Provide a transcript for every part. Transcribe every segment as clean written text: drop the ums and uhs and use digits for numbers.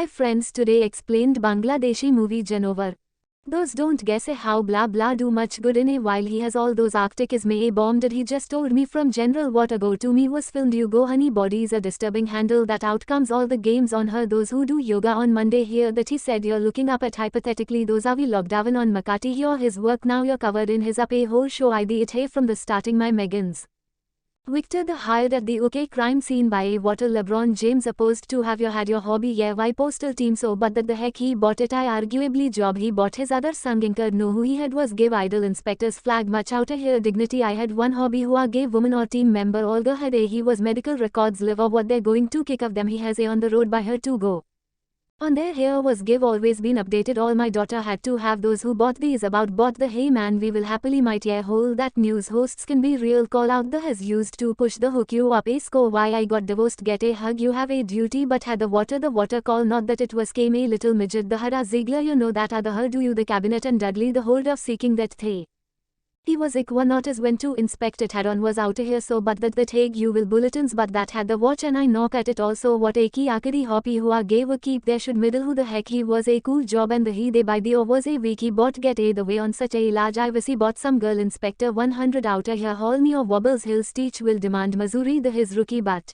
Hi friends, today explained Bangladeshi movie Janowar. Those don't guess how blah blah do much good in a while he has all those Arctic is may a bomb did he just told me from general what ago to me was filmed you go honey bodies a disturbing handle that outcomes all the games on her those who do yoga on Monday here that he said you're looking up at hypothetically those are we lockdown on Makati here his work now you're covered in his up a whole show I the it hey from the starting my Megans. Victor the hired at the OK crime scene by a water LeBron James opposed to have you had your hobby yeah why postal team so but that the heck he bought it I arguably job he bought his other son incurred know who he had was give idol inspectors flag much outer here dignity I had one hobby who are gave woman or team member Olga had a he was medical records live or what they're going to kick of them he has a on the road by her to go. On their hair was give always been updated all my daughter had to have those who bought these about bought the hey man we will happily might yeah whole that news hosts can be real call out the has used to push the hook you up a score why I got divorced get a hug you have a duty but had the water call not that it was came a little midget the Hara Ziegler you know that other her do you the cabinet and Dudley the hold of seeking that they. He was one not as when to inspect it had on was out here so but that take you will bulletins but that had the watch and I knock at it also what a key akadi hoppy who are gave a keep there should middle who the heck he was a cool job and the he they by the or was a week he bought get a the way on such a large IVC bought some girl inspector 100 outer here haul me or wobbles hills teach will demand Missouri the his rookie but.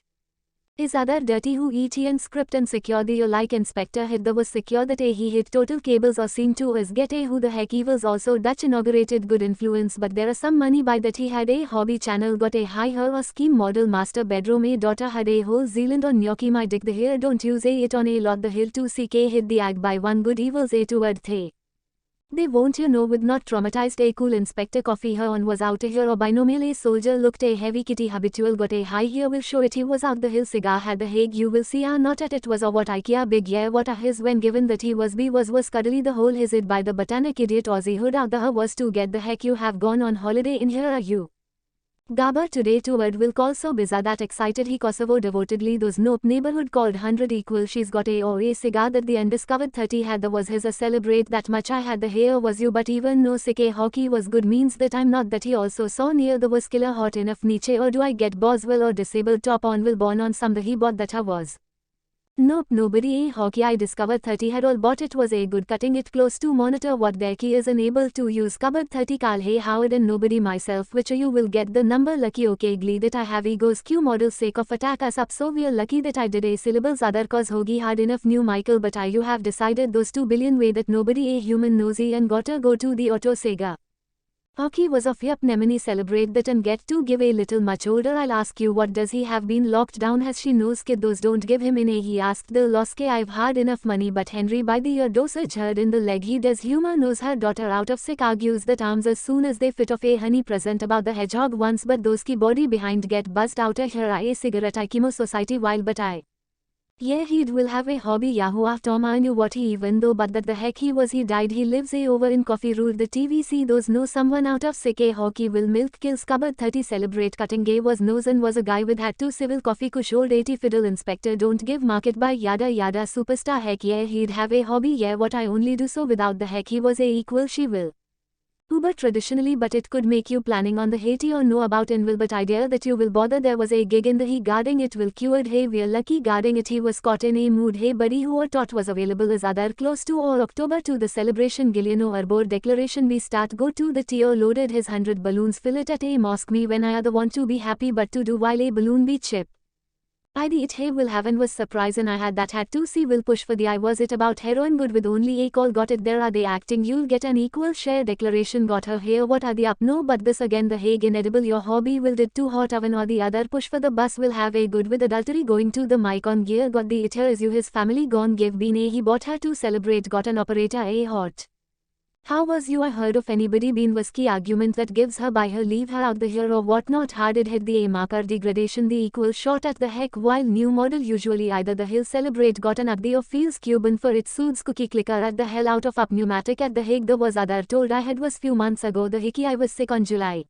Is other dirty who eat and script and secure the like inspector hit the was secure that a he hit total cables or seem to is get a who the heck evils also Dutch inaugurated good influence but there are some money by that he had a hobby channel got a high her or scheme model master bedroom a daughter had a whole Zealand on gnocchi my dick the hair don't use a it on a lot the hill 2ck hit the ag by one good evils a toward they. They won't you know with not traumatized a cool inspector coffee her on was out here or binomial a soldier looked a heavy kitty habitual got a high here will show it he was out the hill cigar had the hague you will see not at it was or what IKEA big yeah what are his when given that he was be was cuddly the whole his it by the botanic idiot Aussie hood out the her was to get the heck you have gone on holiday in here are you. Gabba today toward will call so bizarre that excited he Kosovo devotedly those nope neighborhood called 100 equal she's got a or a cigar that the undiscovered 30 had the was his a celebrate that much I had the hair was you but even no sick a hockey was good means that I'm not that he also saw near the was killer hot enough niche or do I get Boswell or disabled top on will born on some the he bought that her was. Nope nobody a hockey I discovered 30 had all bought it was a good cutting it close to monitor what their key is unable to use cupboard 30 Carl hey Howard and nobody myself which you will get the number lucky okay glee that I have egos Q model sake of attack us up so we're lucky that I did a syllables other cause hoagie hard enough new Michael but you have decided those 2 billion way that nobody a human nosy and gotta go to the auto Sega. Hockey was of yup Nemini celebrate that and get to give a little much older I'll ask you what does he have been locked down has she knows kid those don't give him in a he asked the loske I've hard enough money but Henry by the year dosage heard in the leg he does humor knows her daughter out of sick argues that arms as soon as they fit of a honey present about the hedgehog once but those ki body behind get buzzed outer here I a cigarette I chemo society while but I. Yeah he'd will have a hobby Yahoo Tom I knew what he even though but that the heck he was he died he lives a over in coffee ruled the TVC those know someone out of sick a hockey will milk kills cupboard 30 celebrate cutting gay was nose and was a guy with had 2 civil coffee kush old 80 fiddle inspector don't give market by yada yada superstar heck yeah he'd have a hobby yeah what I only do so without the heck he was a equal she will. Uber traditionally but it could make you planning on the Haiti or know about in will but idea that you will bother there was a gig in the he guarding it will cured hey we're lucky guarding it he was caught in a mood hey buddy who or taught was available is other close to or October to the celebration Gilliano Arbor declaration we start go to the Teo loaded his 100 balloons fill it at a mosque me when I other want to be happy but to do while a balloon be chip. I the it hey will have and was surprised and I had that had to see will push for the I was it about heroin good with only a call got it there are they acting you'll get an equal share declaration got her here what are the up no but this again the Hague inedible your hobby will did too hot oven or the other push for the bus will have a good with adultery going to the mic on gear got the it here is you his family gone give been a he bought her to celebrate got an operator a hot. How was you I heard of anybody been whiskey argument that gives her by her leave her out the here or what not hard it hit the a marker degradation the equal shot at the heck while new model usually either the hill celebrate got an ugly or feels Cuban for its suits cookie clicker at the hell out of up pneumatic at the Hague the was other told I had was few months ago the hickey I was sick on July.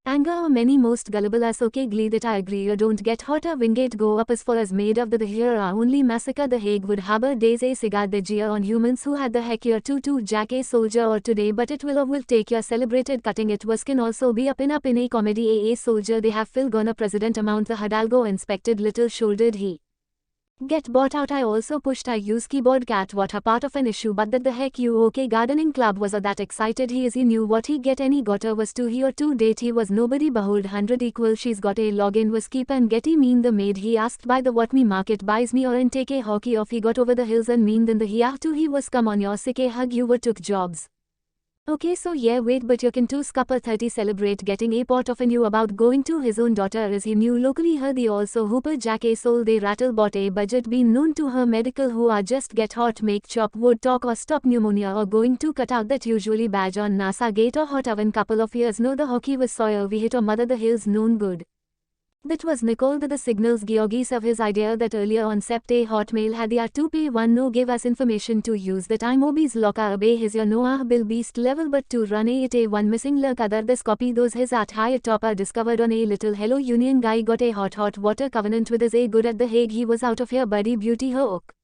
Anger or many most gullible as okay glee that I agree you don't get hotter wingate go up as far as made of the here are only massacre the Hague would harbor days a cigar the jeer on humans who had the heck year to jack a soldier or today but it will or will take your celebrated cutting it was can also be up in a comedy a soldier they have Phil gonna president amount the Hidalgo inspected little shouldered he. Get bought out. I also pushed I use keyboard cat what her part of an issue but that the heck you okay gardening club was that excited he is he knew what he get any got her was 2 he or 2 date he was nobody behold 100 equal she's got a login was keep and getty mean the maid he asked by the what me market buys me or and take a hockey off he got over the hills and mean then the he to he was come on your sick a hug you were took jobs. Okay so yeah wait but you can too scupper 30 celebrate getting a pot of a new about going to his own daughter as he knew locally her the also hooper jack a soul they rattle bought a budget been known to her medical who are just get hot make chop wood talk or stop pneumonia or going to cut out that usually badge on NASA gate or hot oven couple of years no the hockey was Sawyer we hit or mother the hills known good. That was Nicole the signals Georgis of his idea that earlier on sept a hotmail had the 2 pay 1 no give us information to use that I'm obese locker obey his your noah bill beast level but to run a 1 missing lurk other this copy those his at high top are discovered on a little hello union guy got a hot water covenant with his a good at the Hague he was out of here buddy beauty her oak.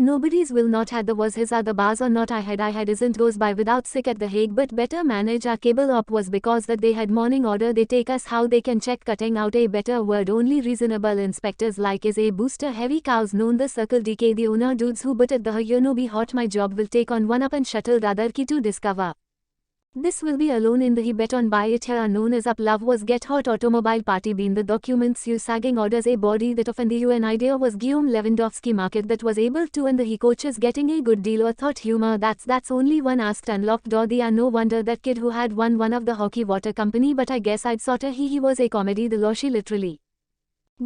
Nobody's will not had the was his other bars or not I had isn't goes by without sick at the Hague but better manage our cable op was because that they had morning order they take us how they can check cutting out a better word only reasonable inspectors like is a booster heavy cows known the circle DK the owner dudes who but at the you know be hot my job will take on one up and shuttle the other key to discover. This will be alone in the he bet on buy it here known as up love was get hot automobile party being the documents you sagging orders a body that often the UN idea was Guillaume Lewandowski market that was able to and the he coaches getting a good deal or thought humor that's only one asked unlocked door the no wonder that kid who had won one of the hockey water company but I guess I'd sorta he was a comedy the law she literally.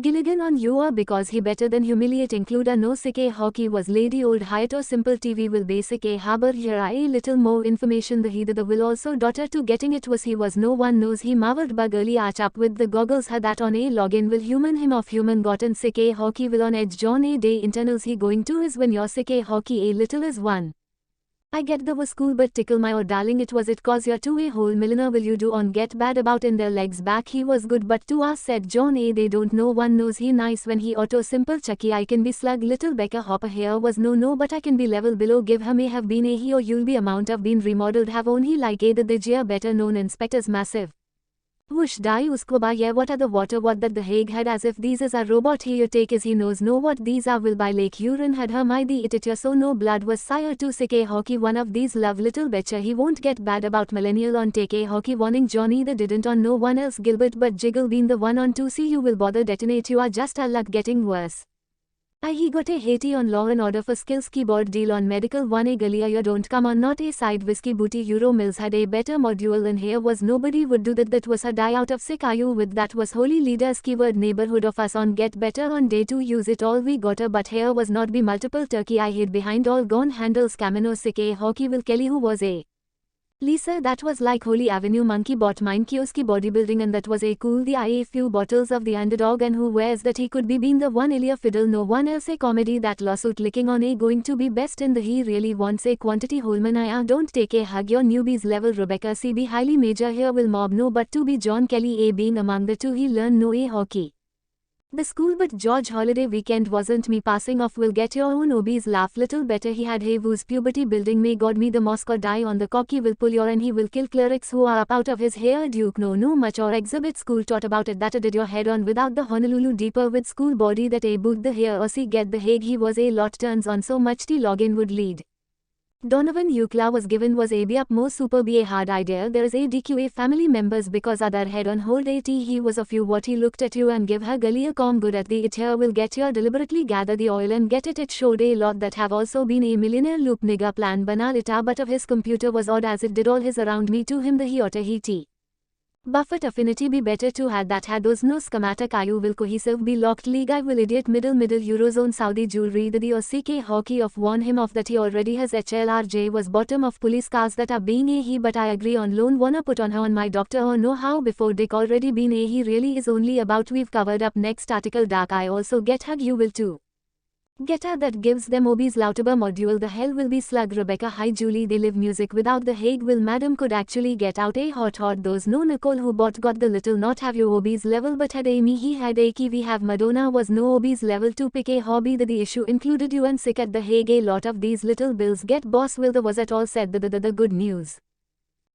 Gilligan on you are because he better than humiliate include a no sick a hockey was lady old Hyatt or simple TV will basic a harbor here a little more information the he the will also daughter to getting it was he was no one knows he marveled bug early arch up with the goggles had that on a login will human him of human gotten sick a hockey will on edge John a day internals he going to is when you're sick a hockey a little is one. I get the was cool but tickle my or darling it was it cause you're to a whole milliner will you do on get bad about in their legs back he was good but to us said John a they don't know one knows he nice when he auto simple chucky I can be slug little Becca hopper here was no but I can be level below give her may have been a he or you'll be amount of been remodeled have only like a the Jia better known inspectors massive. Whoosh die usko ba yeah what are the water what that the Hague had as if these is a robot he you take is he knows know what these are will by lake urine had her my the it so no blood was sire to sick a hockey one of these love little betcha he won't get bad about millennial on take a hockey warning Johnny the didn't on no one else Gilbert but Jiggle been the one on to see you will bother detonate you are just a luck getting worse. He got a Haiti on law and order for skills keyboard deal on medical one a galia you don't come on not a side whiskey booty Euro Mills had a better module and here was nobody would do that was her die out of sick are you with that was holy leaders keyword neighborhood of us on get better on day 2 use it all we got her but here was not be multiple turkey I hid behind all gone handles camino sick a hockey will Kelly who was a Lisa that was like Holy Avenue monkey bought mine kioski bodybuilding and that was a cool the I a few bottles of the underdog and who wears that he could be been the one Ilya fiddle no one else a comedy that lawsuit licking on a going to be best in the he really wants a quantity Holman I don't take a hug your newbies level Rebecca CB highly major here will mob no but to be John Kelly a being among the two he learn no a hockey. The school but George holiday weekend wasn't me passing off will get your own obese laugh little better he had hey who's puberty building may god me the mosque or die on the cocky will pull your and he will kill clerics who are up out of his hair duke no much or exhibit school taught about it that did your head on without the Honolulu deeper with school body that a boot the hair or see get the Hague he was a lot turns on so much the login would lead. Donovan Eucla was given was a be up more super be a hard idea there is a DQA family members because other head on hold at he was of you what he looked at you and give her gully a calm good at the it here will get your deliberately gather the oil and get it showed a lot that have also been a millionaire loop nigga plan banal ita but of his computer was odd as it did all his around me to him the he otter he tea. Buffett affinity be better to had that had those no schematic IU will cohesive be locked league I will idiot middle Eurozone Saudi jewelry the or CK hockey of warn him of that he already has HLRJ was bottom of police cars that are being a he but I agree on loan wanna put on her on my doctor or know how before dick already been a he really is only about we've covered up next article dark I also get hug you will too. Get her that gives them obese Lauterbur module the hell will be slug Rebecca hi Julie they live music without the Hague will madam could actually get out a hot those no Nicole who bought got the little not have you obese level but had Amy he had a key we have Madonna was no obese level to pick a hobby the issue included you and sick at the Hague a lot of these little bills get boss will the was at all said the good news.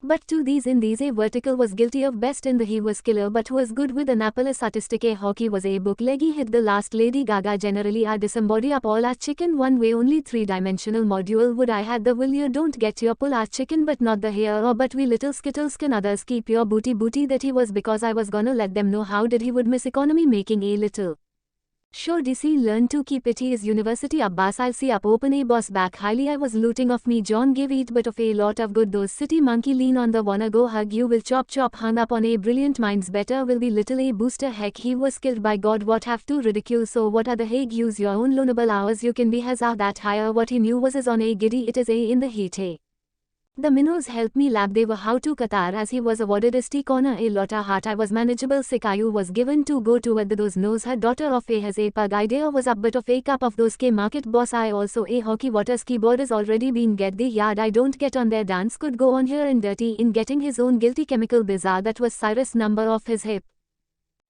But to these in these a vertical was guilty of best in the he was killer but was good with Annapolis artistic a hockey was a bookleggy hit the last Lady Gaga generally are disembody up all our chicken one way only three-dimensional module would I had the will you don't get your pull our chicken but not the hair or but we little skittles can others keep your booty that he was because I was gonna let them know how did he would miss economy making a little. Sure DC learn to keep it he is university Abbas I'll see up open a boss back highly I was looting off me John gave eat but of a lot of good those city monkey lean on the wanna go hug you will chop hung up on a brilliant minds better will be little a booster heck he was killed by God what have to ridicule so what are the Hague use your own loanable hours you can be has that higher what he knew was is on a giddy it is a in the heat a. The minnows helped me lab they were how to Qatar as he was awarded a stick honor a lotta heart I was manageable Sikayu was given to go to at those knows her daughter of a has a pug idea was up but of a cup of those K market boss I also a hockey water's keyboard has already been get the yard I don't get on their dance could go on here and dirty in getting his own guilty chemical bizarre that was Cyrus number of his hip.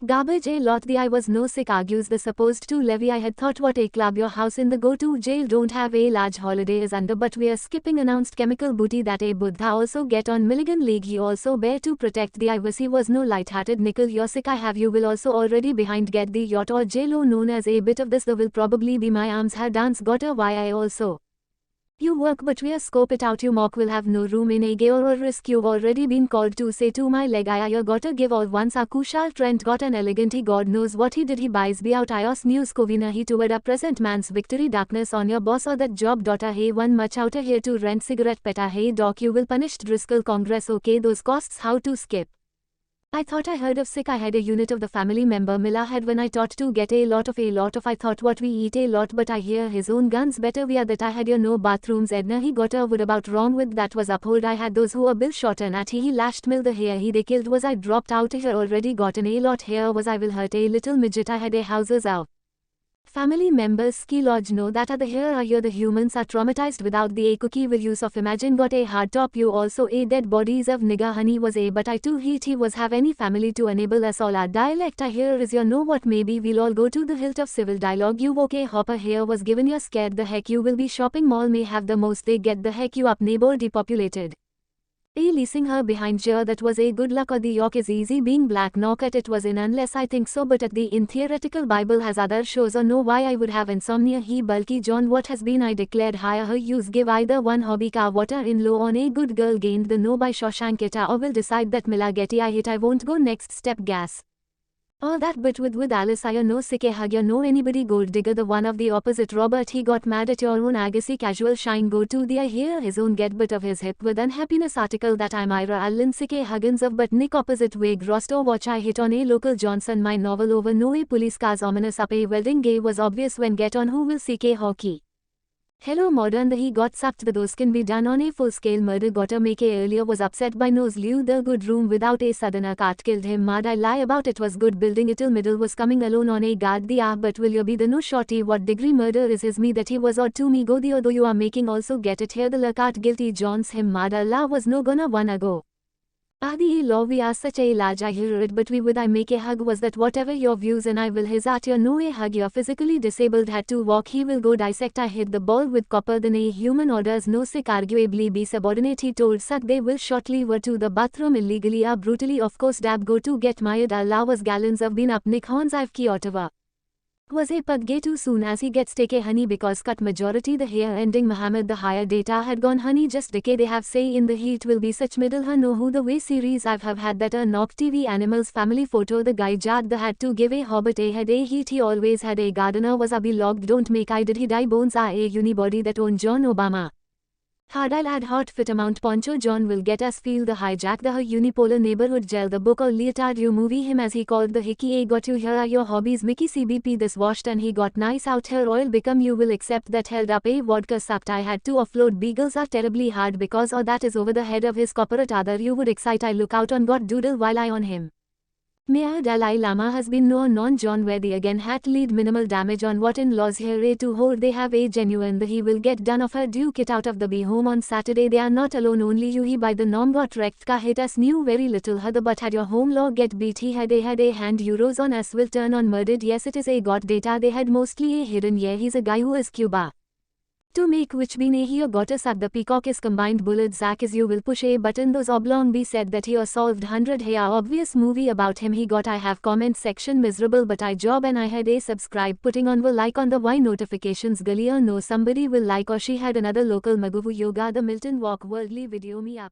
Garbage a lot the I was no sick argues the supposed to levy I had thought what a club your house in the go to jail don't have a large holiday is under but we are skipping announced chemical booty that a Buddha also get on Milligan League he also bear to protect the ivory was no light-hearted nickel your sick I have you will also already behind get the yacht or JLo known as a bit of this the will probably be my arms her dance got a why I also. You work but we are scope it out you mock will have no room in a gay or risk you've already been called to say to my leg I gotta give all once a Kushal Trent got an elegant he God knows what he did he buys be out ios news Covina he toward a present man's victory darkness on your boss or that job daughter hey one much outer here to rent cigarette peta hey doc you will punished Driscoll Congress okay those costs how to skip. I thought I heard of sick I had a unit of the family member Mila had when I taught to get a lot of I thought what we eat a lot but I hear his own guns better we are that I had your no bathrooms Edna he got a wood about wrong with that was uphold I had those who were bill shot and at he lashed mill the hair he they killed was I dropped out here already gotten a lot here was I will hurt a little midget I had a houses out. Family members ski lodge know that the here are you the humans are traumatized without the a cookie will use of imagine got a hard top you also a dead bodies of nigga honey was a but I too he was have any family to enable us all our dialect I hear is you know what maybe we'll all go to the hilt of civil dialogue you okay hopper here was given you're scared the heck you will be shopping mall may have the most they get the heck you up neighbor depopulated. A leasing her behind here that was a good luck or the york is easy being black knock at it was in unless I think so but at the in theoretical Bible has other shows or know why I would have insomnia he bulky John what has been I declared hire her use give either one hobby car water in low on a good girl gained the no by Shawshankita or will decide that Mila Getty I hit I won't go next step gas. All that but with Alice I no sick a hug you know anybody gold digger the one of the opposite Robert he got mad at your own agassi casual shine go to the I hear his own get bit of his hip with unhappiness article that I'm Ira Allen sick a Huggins of but Nick opposite wig rosto watch I hit on a local Johnson my novel over no a police cars ominous up a welding gay was obvious when get on who will seek a hockey. Hello modern the he got sucked the those can be done on a full scale murder gotta make a earlier was upset by nose Liu the good room without a southerner cart killed him mad I lie about it was good building it till middle was coming alone on a guard the but will you be the no shorty what degree murder is his me that he was odd to me go the although you are making also get it here the lurkart guilty Johns him mad Allah was no gonna wanna go. The law we are such a large I hear it but we with I make a hug was that whatever your views and I will his at your no a hug you're physically disabled had to walk he will go dissect I hit the ball with copper than a human orders no sick arguably be subordinate he told suck they will shortly were to the bathroom illegally brutally of course dab go to get mired Allah was gallons of been up Nick Horns I've key Ottawa. Was a pug gay too soon as he gets take a honey because cut majority the hair ending Muhammad the higher data had gone honey just decay they have say in the heat will be such middle her know who the way series I've have had that knock TV animals family photo the guy Jad the had to give a hobbit a head a heat he always had a gardener was a be logged don't make I did he die bones are a unibody that owned John Obama. Hard I'll add hot fit amount poncho John will get us feel the hijack the her unipolar neighborhood gel the book or leotard you movie him as he called the hickey a got you here are your hobbies Mickey CBP this washed and he got nice out here oil become you will accept that held up a vodka sucked I had to offload beagles are terribly hard because or that is over the head of his corporate other you would excite I look out on got doodle while I on him. Mayor Dalai Lama has been no non-John where the again had lead minimal damage on what in-laws here a to hold they have a genuine the he will get done of her duke it out of the be home on Saturday they are not alone only you he by the norm got wrecked ka hit us knew very little her the but had your home law get beat he had a hand euros on us will turn on murdered yes it is a got data they had mostly a hidden yeah he's a guy who is Cuba. to make which be ne here gotta suck the peacock is combined bullet zack is you will push a button those oblong be said that he or solved 100 hey obvious movie about him he got I have comment section miserable but I job and I had a subscribe putting on will like on the why notifications gullier no somebody will like or she had another local maguvu yoga the Milton walk worldly video me up.